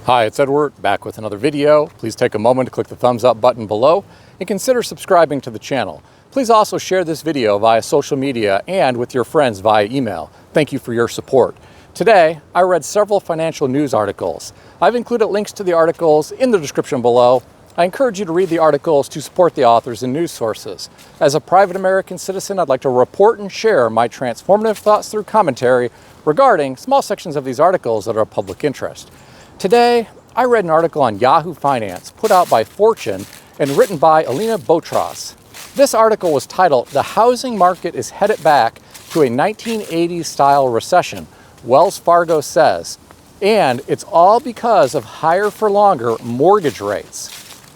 Hi, it's Edward, back with another video. Please take a moment to click the thumbs up button below and consider subscribing to the channel. Please also share this video via social media and with your friends via email. Thank you for your support. Today, I read several financial news articles. I've included links to the articles in the description below. I encourage you to read the articles to support the authors and news sources. As a private American citizen, I'd like to report and share my transformative thoughts through commentary regarding small sections of these articles that are of public interest. Today, I read an article on Yahoo Finance put out by Fortune and written by Alina Botros. This article was titled, "The Housing Market is Headed Back to a 1980s Style Recession," Wells Fargo says, and it's all because of higher for longer mortgage rates.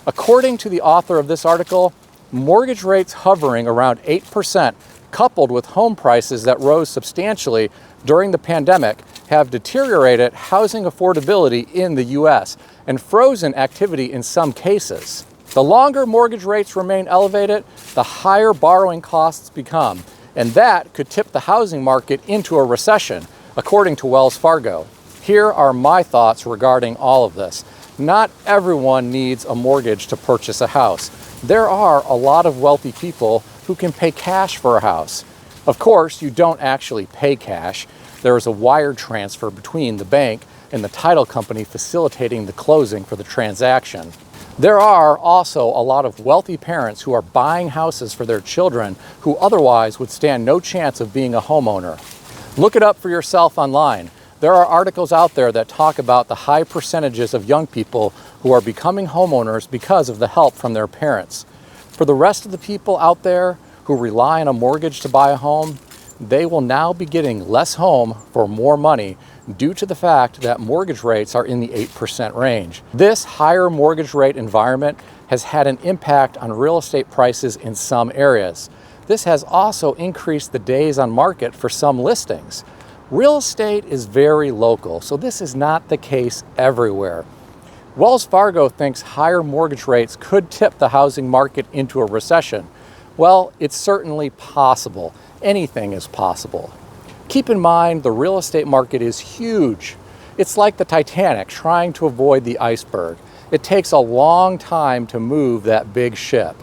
According to the author of this article, mortgage rates hovering around 8%, coupled with home prices that rose substantially during the pandemic, have deteriorated housing affordability in the U.S. and frozen activity in some cases. The longer mortgage rates remain elevated, the higher borrowing costs become, and that could tip the housing market into a recession, according to Wells Fargo. Here are my thoughts regarding all of this. Not everyone needs a mortgage to purchase a house. There are a lot of wealthy people who can pay cash for a house. Of course, you don't actually pay cash. There is a wire transfer between the bank and the title company facilitating the closing for the transaction. There are also a lot of wealthy parents who are buying houses for their children who otherwise would stand no chance of being a homeowner. Look it up for yourself online. There are articles out there that talk about the high percentages of young people who are becoming homeowners because of the help from their parents. For the rest of the people out there who rely on a mortgage to buy a home, they will now be getting less home for more money due to the fact that mortgage rates are in the 8% range. This higher mortgage rate environment has had an impact on real estate prices in some areas. This has also increased the days on market for some listings. Real estate is very local, so this is not the case everywhere. Wells Fargo thinks higher mortgage rates could tip the housing market into a recession. Well, it's certainly possible. Anything is possible. Keep in mind, the real estate market is huge. It's like the Titanic trying to avoid the iceberg. It takes a long time to move that big ship.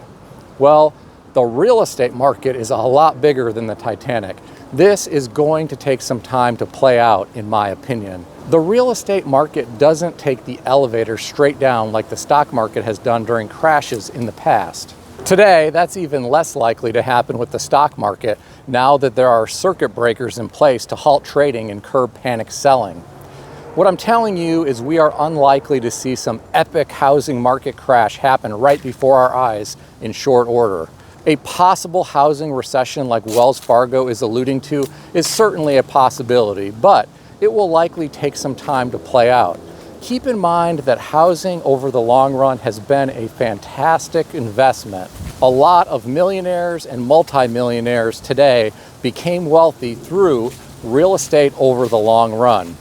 Well, the real estate market is a lot bigger than the Titanic. This is going to take some time to play out, in my opinion. The real estate market doesn't take the elevator straight down like the stock market has done during crashes in the past. Today, that's even less likely to happen with the stock market now that there are circuit breakers in place to halt trading and curb panic selling. What I'm telling you is we are unlikely to see some epic housing market crash happen right before our eyes in short order. A possible housing recession like Wells Fargo is alluding to is certainly a possibility, but it will likely take some time to play out. Keep in mind that housing over the long run has been a fantastic investment. A lot of millionaires and multimillionaires today became wealthy through real estate over the long run.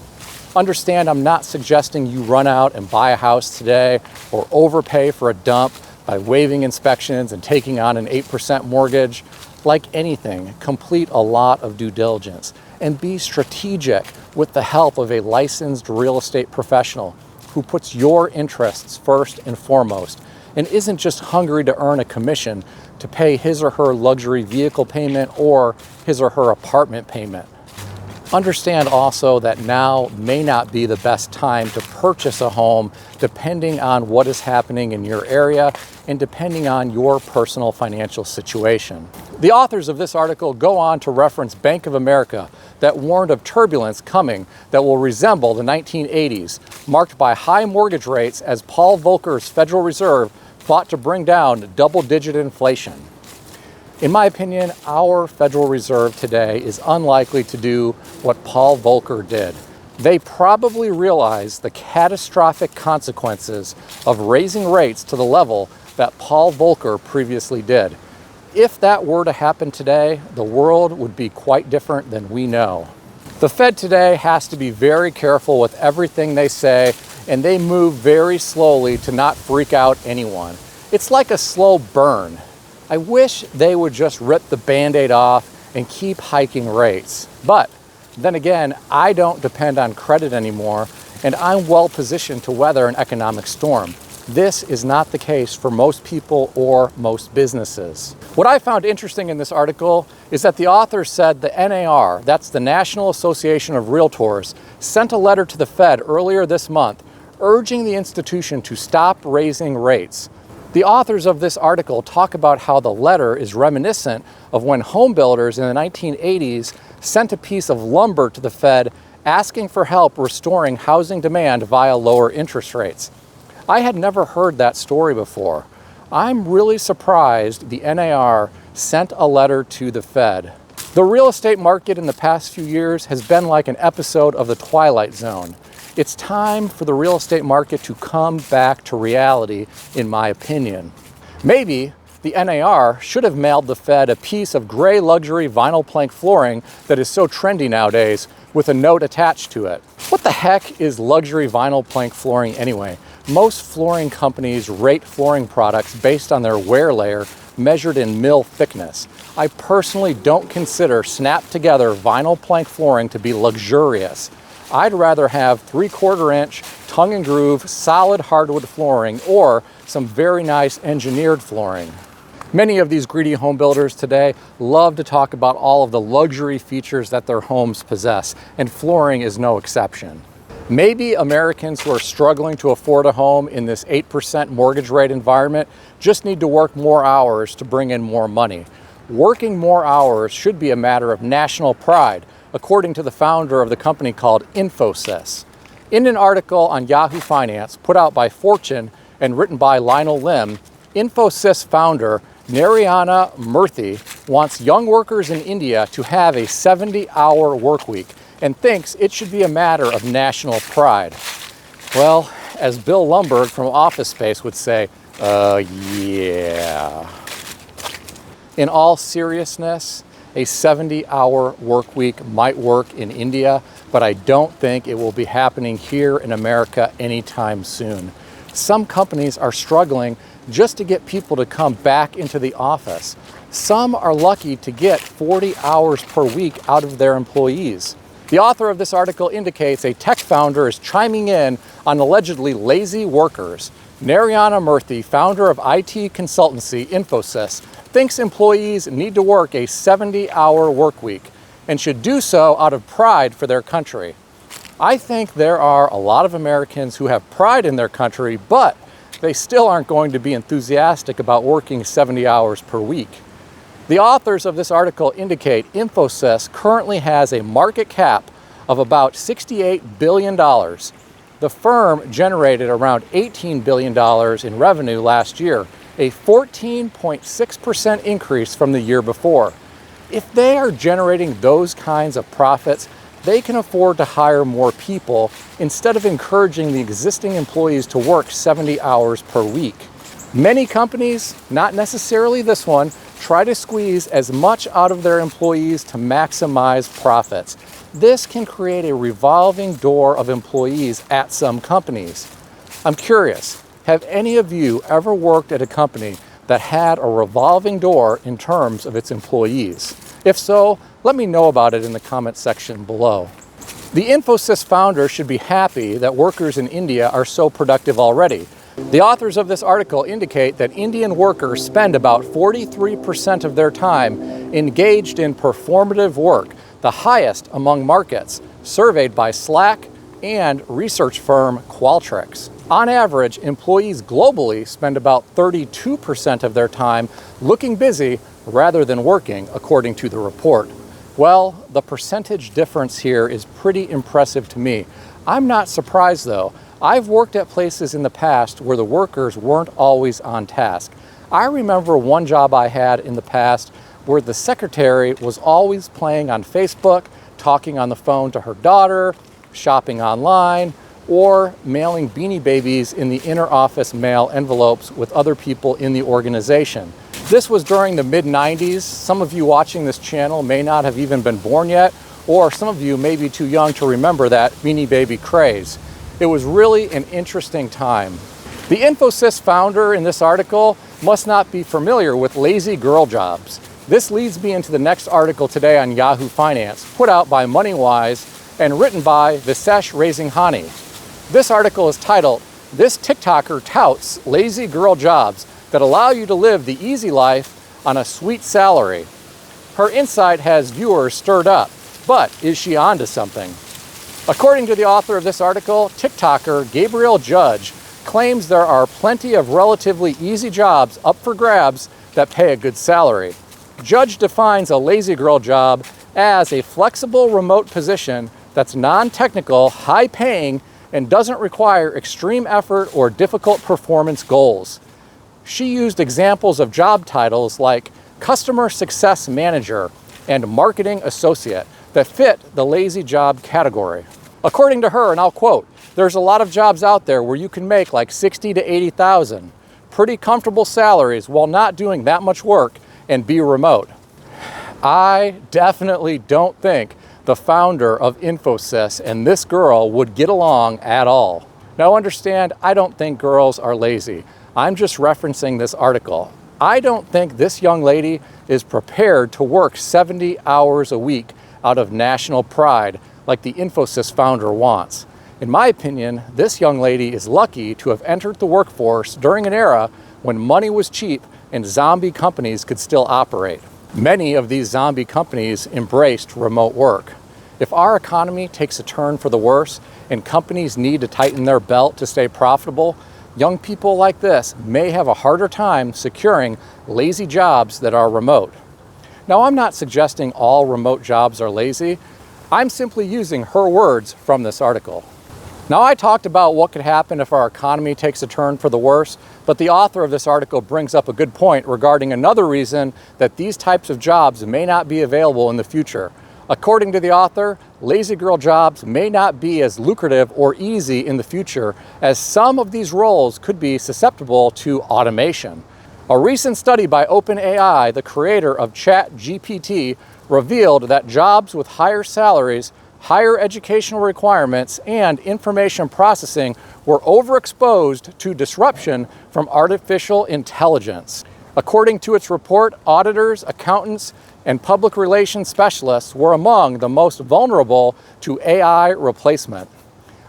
Understand, I'm not suggesting you run out and buy a house today or overpay for a dump by waiving inspections and taking on an 8% mortgage. Like anything, complete a lot of due diligence and be strategic with the help of a licensed real estate professional who puts your interests first and foremost and isn't just hungry to earn a commission to pay his or her luxury vehicle payment or his or her apartment payment. Understand also that now may not be the best time to purchase a home depending on what is happening in your area and depending on your personal financial situation. The authors of this article go on to reference Bank of America that warned of turbulence coming that will resemble the 1980s, marked by high mortgage rates as Paul Volcker's Federal Reserve fought to bring down double-digit inflation. In my opinion, our Federal Reserve today is unlikely to do what Paul Volcker did. They probably realize the catastrophic consequences of raising rates to the level that Paul Volcker previously did. If that were to happen today, the world would be quite different than we know. The Fed today has to be very careful with everything they say, and they move very slowly to not freak out anyone. It's like a slow burn. I wish they would just rip the Band-Aid off and keep hiking rates. But then again, I don't depend on credit anymore, and I'm well positioned to weather an economic storm. This is not the case for most people or most businesses. What I found interesting in this article is that the author said the NAR, that's the National Association of Realtors, sent a letter to the Fed earlier this month urging the institution to stop raising rates. The authors of this article talk about how the letter is reminiscent of when home builders in the 1980s sent a piece of lumber to the Fed asking for help restoring housing demand via lower interest rates. I had never heard that story before. I'm really surprised the NAR sent a letter to the Fed. The real estate market in the past few years has been like an episode of The Twilight Zone. It's time for the real estate market to come back to reality, in my opinion. Maybe the NAR should have mailed the Fed a piece of gray luxury vinyl plank flooring that is so trendy nowadays with a note attached to it. What the heck is luxury vinyl plank flooring anyway? Most flooring companies rate flooring products based on their wear layer measured in mil thickness. I personally don't consider snap-together vinyl plank flooring to be luxurious. I'd rather have 3/4 inch tongue and groove solid hardwood flooring or some very nice engineered flooring. Many of these greedy home builders today love to talk about all of the luxury features that their homes possess, and flooring is no exception. Maybe Americans who are struggling to afford a home in this 8% mortgage rate environment just need to work more hours to bring in more money. Working more hours should be a matter of national pride, according to the founder of the company called Infosys. In an article on Yahoo Finance put out by Fortune and written by Lionel Lim, Infosys founder Narayana Murthy wants young workers in India to have a 70-hour work week and thinks it should be a matter of national pride. Well, as Bill Lumbergh from Office Space would say, yeah. In all seriousness, a 70-hour work week might work in India, but I don't think it will be happening here in America anytime soon. Some companies are struggling just to get people to come back into the office. Some are lucky to get 40 hours per week out of their employees. The author of this article indicates a tech founder is chiming in on allegedly lazy workers. Narayana Murthy, founder of IT consultancy Infosys, thinks employees need to work a 70-hour work week and should do so out of pride for their country. I think there are a lot of Americans who have pride in their country, but they still aren't going to be enthusiastic about working 70 hours per week. The authors of this article indicate Infosys currently has a market cap of about $68 billion. The firm generated around $18 billion in revenue last year, a 14.6% increase from the year before. If they are generating those kinds of profits, they can afford to hire more people instead of encouraging the existing employees to work 70 hours per week. Many companies, not necessarily this one, try to squeeze as much out of their employees to maximize profits. This can create a revolving door of employees at some companies. I'm curious, have any of you ever worked at a company that had a revolving door in terms of its employees? If so, let me know about it in the comment section below. The Infosys founder should be happy that workers in India are so productive already. The authors of this article indicate that Indian workers spend about 43% of their time engaged in performative work, the highest among markets, surveyed by Slack and research firm Qualtrics. On average, employees globally spend about 32% of their time looking busy rather than working, according to the report. Well, the percentage difference here is pretty impressive to me. I'm not surprised though. I've worked at places in the past where the workers weren't always on task. I remember one job I had in the past where the secretary was always playing on Facebook, talking on the phone to her daughter, shopping online, or mailing Beanie Babies in the inner office mail envelopes with other people in the organization. This was during the mid-90s. Some of you watching this channel may not have even been born yet, or some of you may be too young to remember that Beanie Baby craze. It was really an interesting time. The Infosys founder in this article must not be familiar with lazy girl jobs. This leads me into the next article today on Yahoo Finance, put out by MoneyWise and written by Visesh Razinghani. This article is titled, "This TikToker touts lazy girl jobs that allow you to live the easy life on a sweet salary." Her insight has viewers stirred up, but is she onto something? According to the author of this article, TikToker Gabriel Judge claims there are plenty of relatively easy jobs up for grabs that pay a good salary. Judge defines a lazy girl job as a flexible remote position that's non-technical, high-paying, and doesn't require extreme effort or difficult performance goals. She used examples of job titles like Customer Success Manager and Marketing Associate that fit the lazy job category. According to her, and I'll quote, "There's a lot of jobs out there where you can make like 60 to 80,000, pretty comfortable salaries while not doing that much work and be remote." I definitely don't think the founder of Infosys and this girl would get along at all. Now understand, I don't think girls are lazy. I'm just referencing this article. I don't think this young lady is prepared to work 70 hours a week out of national pride like the Infosys founder wants. In my opinion, this young lady is lucky to have entered the workforce during an era when money was cheap and zombie companies could still operate. Many of these zombie companies embraced remote work. If our economy takes a turn for the worse and companies need to tighten their belt to stay profitable, young people like this may have a harder time securing lazy jobs that are remote. Now, I'm not suggesting all remote jobs are lazy. I'm simply using her words from this article. Now, I talked about what could happen if our economy takes a turn for the worse, but the author of this article brings up a good point regarding another reason that these types of jobs may not be available in the future. According to the author, lazy girl jobs may not be as lucrative or easy in the future, as some of these roles could be susceptible to automation. A recent study by OpenAI, the creator of ChatGPT, revealed that jobs with higher salaries, higher educational requirements, and information processing were overexposed to disruption from artificial intelligence. According to its report, auditors, accountants, and public relations specialists were among the most vulnerable to AI replacement.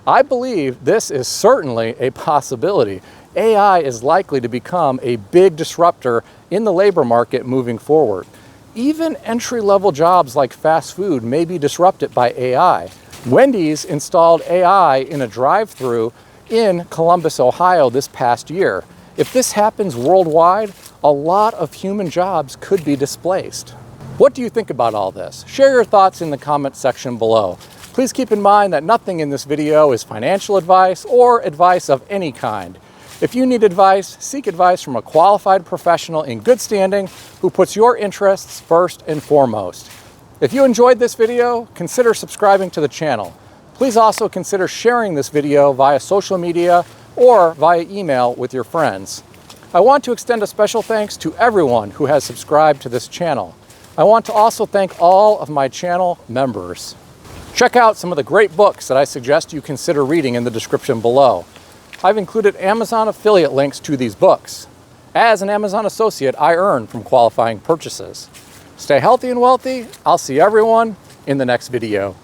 I believe this is certainly a possibility. AI is likely to become a big disruptor in the labor market moving forward. Even entry-level jobs like fast food may be disrupted by AI. Wendy's installed AI in a drive-thru in Columbus, Ohio this past year. If this happens worldwide, a lot of human jobs could be displaced. What do you think about all this? Share your thoughts in the comment section below. Please keep in mind that nothing in this video is financial advice or advice of any kind. If you need advice, seek advice from a qualified professional in good standing who puts your interests first and foremost. If you enjoyed this video, consider subscribing to the channel. Please also consider sharing this video via social media or via email with your friends. I want to extend a special thanks to everyone who has subscribed to this channel. I want to also thank all of my channel members. Check out some of the great books that I suggest you consider reading in the description below. I've included Amazon affiliate links to these books. As an Amazon associate, I earn from qualifying purchases. Stay healthy and wealthy. I'll see everyone in the next video.